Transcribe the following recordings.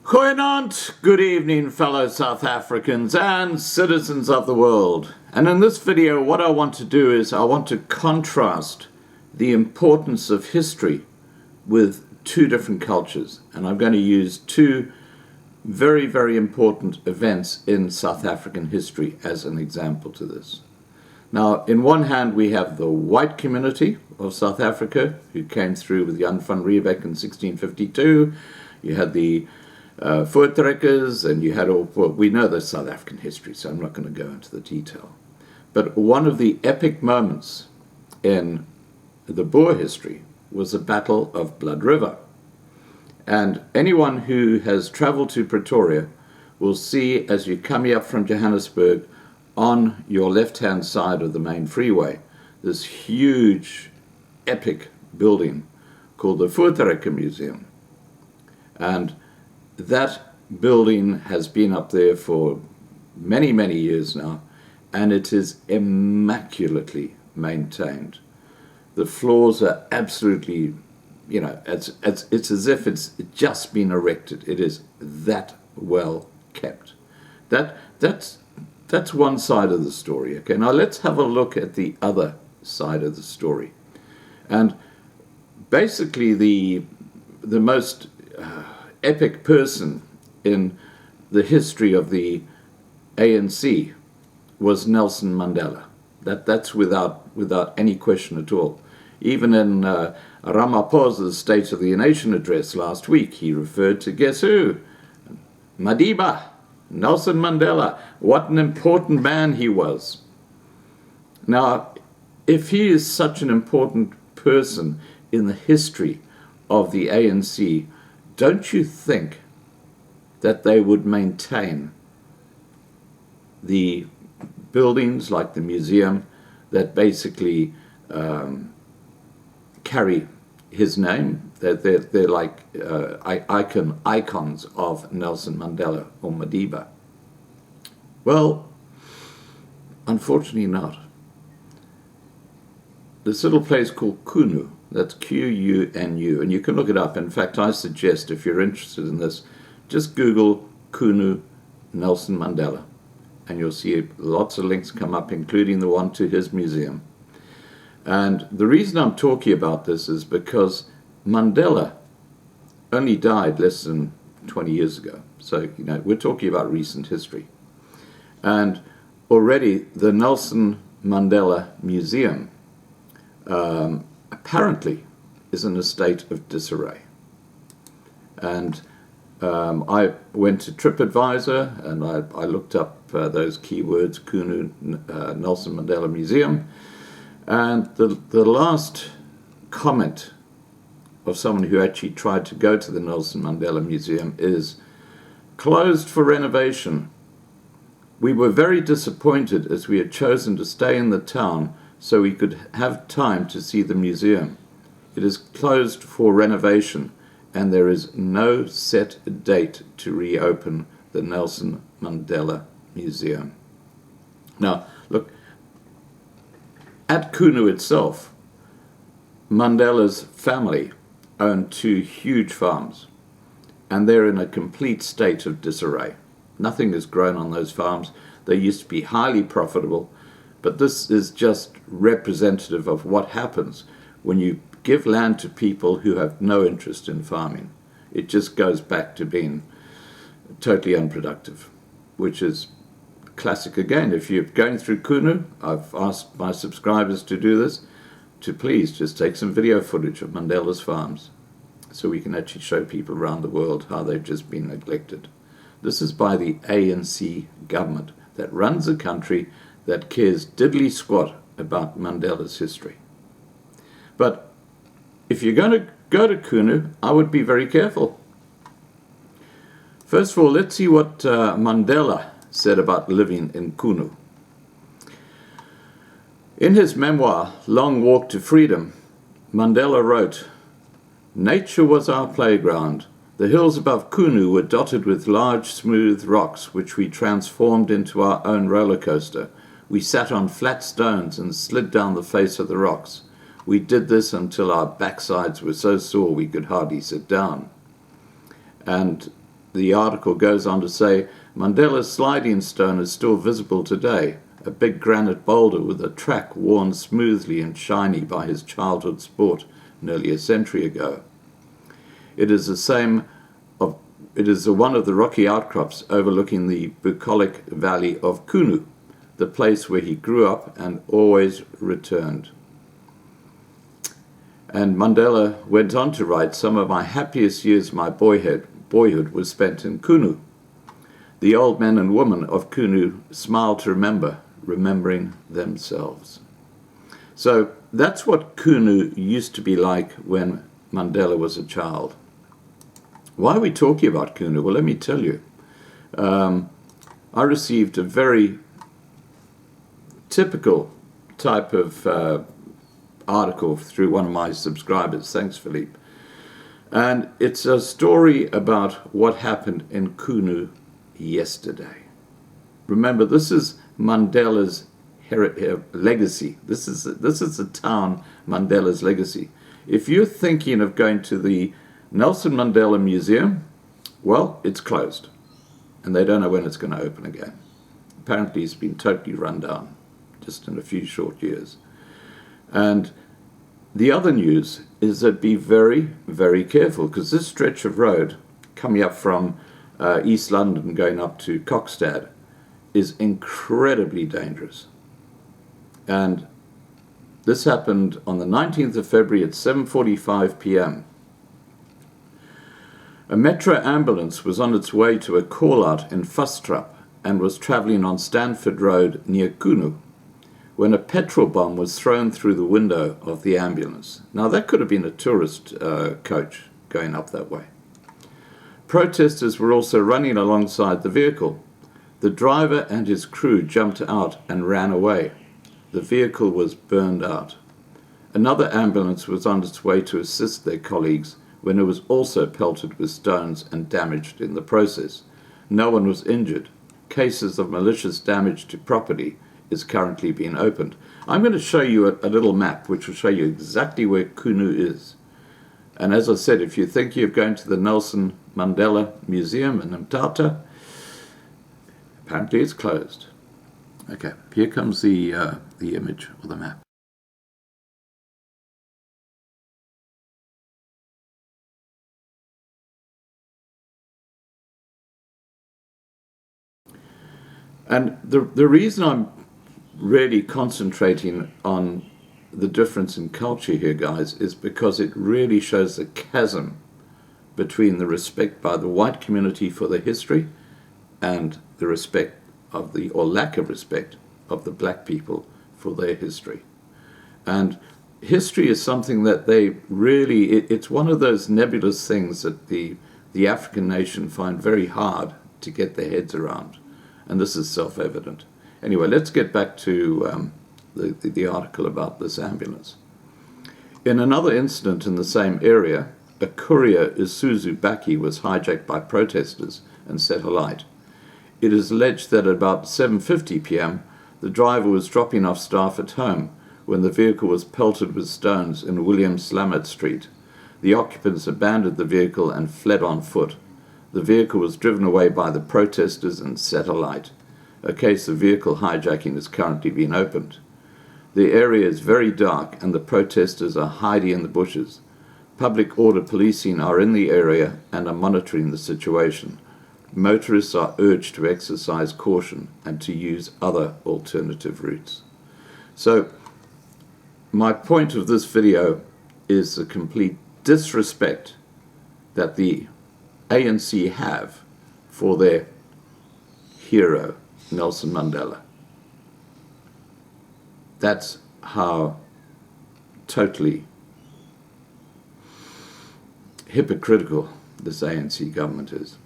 Goeienaand, good evening fellow South Africans and citizens of the world. And in this video what I want to do is I want to contrast the importance of history with two different cultures. And I'm going to use two very, very important events in South African history as an example to this. Now, in one hand we have the white community of South Africa who came through with Jan van Riebeeck in 1652. You had the Voortrekkers, and you had all, well, we know the South African history, so I'm not going to go into the detail. But one of the epic moments in the Boer history was the Battle of Blood River. And anyone who has traveled to Pretoria will see, as you come up from Johannesburg, on your left-hand side of the main freeway, this huge, epic building called the Voortrekker Museum. And that building has been up there for many, many years now, and it is immaculately maintained. The floors are absolutely, you know, it's as if it's just been erected. It is that well kept. That's one side of the story. Okay, now let's have a look at the other side of the story. And basically the most epic person in the history of the ANC was Nelson Mandela. That's without any question at all. Even in Ramaphosa's State of the Nation Address last week, he referred to, guess who? Madiba, Nelson Mandela. What an important man he was. Now, if he is such an important person in the history of the ANC, don't you think that they would maintain the buildings like the museum that basically carry his name? They're like icons of Nelson Mandela or Madiba. Well, unfortunately not. This little place called Qunu, that's Q-U-N-U, and you can look it up. In fact, I suggest, if you're interested in this, just Google Qunu Nelson Mandela, and you'll see lots of links come up, including the one to his museum. And the reason I'm talking about this is because Mandela only died less than 20 years ago. So, you know, we're talking about recent history. And already the Nelson Mandela Museum apparently is in a state of disarray. And I went to TripAdvisor and I looked up those keywords, Qunu Nelson Mandela Museum, and the last comment of someone who actually tried to go to the Nelson Mandela Museum is closed for renovation. We were very disappointed as we had chosen to stay in the town so we could have time to see the museum. It is closed for renovation, and there is no set date to reopen the Nelson Mandela Museum. Now, look, at Qunu itself, Mandela's family owned two huge farms, and they're in a complete state of disarray. Nothing is grown on those farms. They used to be highly profitable, but this is just representative of what happens when you give land to people who have no interest in farming. It just goes back to being totally unproductive, which is classic again. If you're going through Qunu, I've asked my subscribers to do this, to please just take some video footage of Mandela's farms so we can actually show people around the world how they've just been neglected. This is by the ANC government that runs a country that cares diddly squat about Mandela's history. But if you're going to go to Qunu, I would be very careful. First of all, let's see what Mandela said about living in Qunu. In his memoir, Long Walk to Freedom, Mandela wrote, "Nature was our playground. The hills above Qunu were dotted with large, smooth rocks, which we transformed into our own roller coaster. We sat on flat stones and slid down the face of the rocks. We did this until our backsides were so sore we could hardly sit down." And the article goes on to say, Mandela's sliding stone is still visible today, a big granite boulder with a track worn smoothly and shiny by his childhood sport nearly a century ago. It is one of the rocky outcrops overlooking the bucolic valley of Qunu, the place where he grew up and always returned. And Mandela went on to write, some of my happiest years of my boyhood was spent in Qunu. The old men and women of Qunu smile to remember, remembering themselves. So that's what Qunu used to be like when Mandela was a child. Why are we talking about Qunu? Well, let me tell you. I received a very typical type of article through one of my subscribers. Thanks, Philippe. And it's a story about what happened in Qunu yesterday. Remember, this is Mandela's legacy. This is the town Mandela's legacy. If you're thinking of going to the Nelson Mandela Museum, well, it's closed. And they don't know when it's going to open again. Apparently it's been totally run down just in a few short years. And the other news is that be very, very careful, because this stretch of road coming up from East London going up to Kokstad is incredibly dangerous. And this happened on the 19th of February at 7:45 p.m. A metro ambulance was on its way to a call-out in Fustrup and was travelling on Stanford Road near Qunu when a petrol bomb was thrown through the window of the ambulance. Now, that could have been a tourist coach going up that way. Protesters were also running alongside the vehicle. The driver and his crew jumped out and ran away. The vehicle was burned out. Another ambulance was on its way to assist their colleagues when it was also pelted with stones and damaged in the process. No one was injured. Cases of malicious damage to property is currently being opened. I'm going to show you a little map which will show you exactly where Qunu is. And as I said, if you're thinking of going to the Nelson Mandela Museum in Mthatha, apparently it's closed. Okay, here comes the image or the map. And the reason I'm really concentrating on the difference in culture here, guys, is because it really shows the chasm between the respect by the white community for their history and the respect of the, or lack of respect, of the black people for their history. And history is something that they really, it's one of those nebulous things that the African nation find very hard to get their heads around. And this is self-evident. Anyway, let's get back to the article about this ambulance. In another incident in the same area, a courier, Isuzu Baki, was hijacked by protesters and set alight. It is alleged that at about 7:50 p.m., the driver was dropping off staff at home when the vehicle was pelted with stones in William Slamet Street. The occupants abandoned the vehicle and fled on foot. The vehicle was driven away by the protesters and set alight. A case of vehicle hijacking is currently being opened. The area is very dark and the protesters are hiding in the bushes. Public order policing are in the area and are monitoring the situation. Motorists are urged to exercise caution and to use other alternative routes. So, my point of this video is the complete disrespect that the ANC have for their hero, Nelson Mandela. That's how totally hypocritical this ANC government is.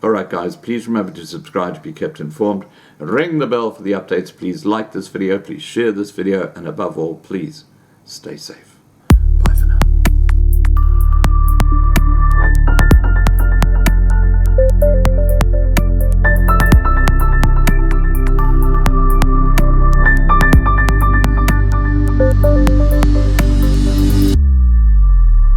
Alright guys, please remember to subscribe to be kept informed. Ring the bell for the updates. Please like this video, please share this video, and above all, please stay safe.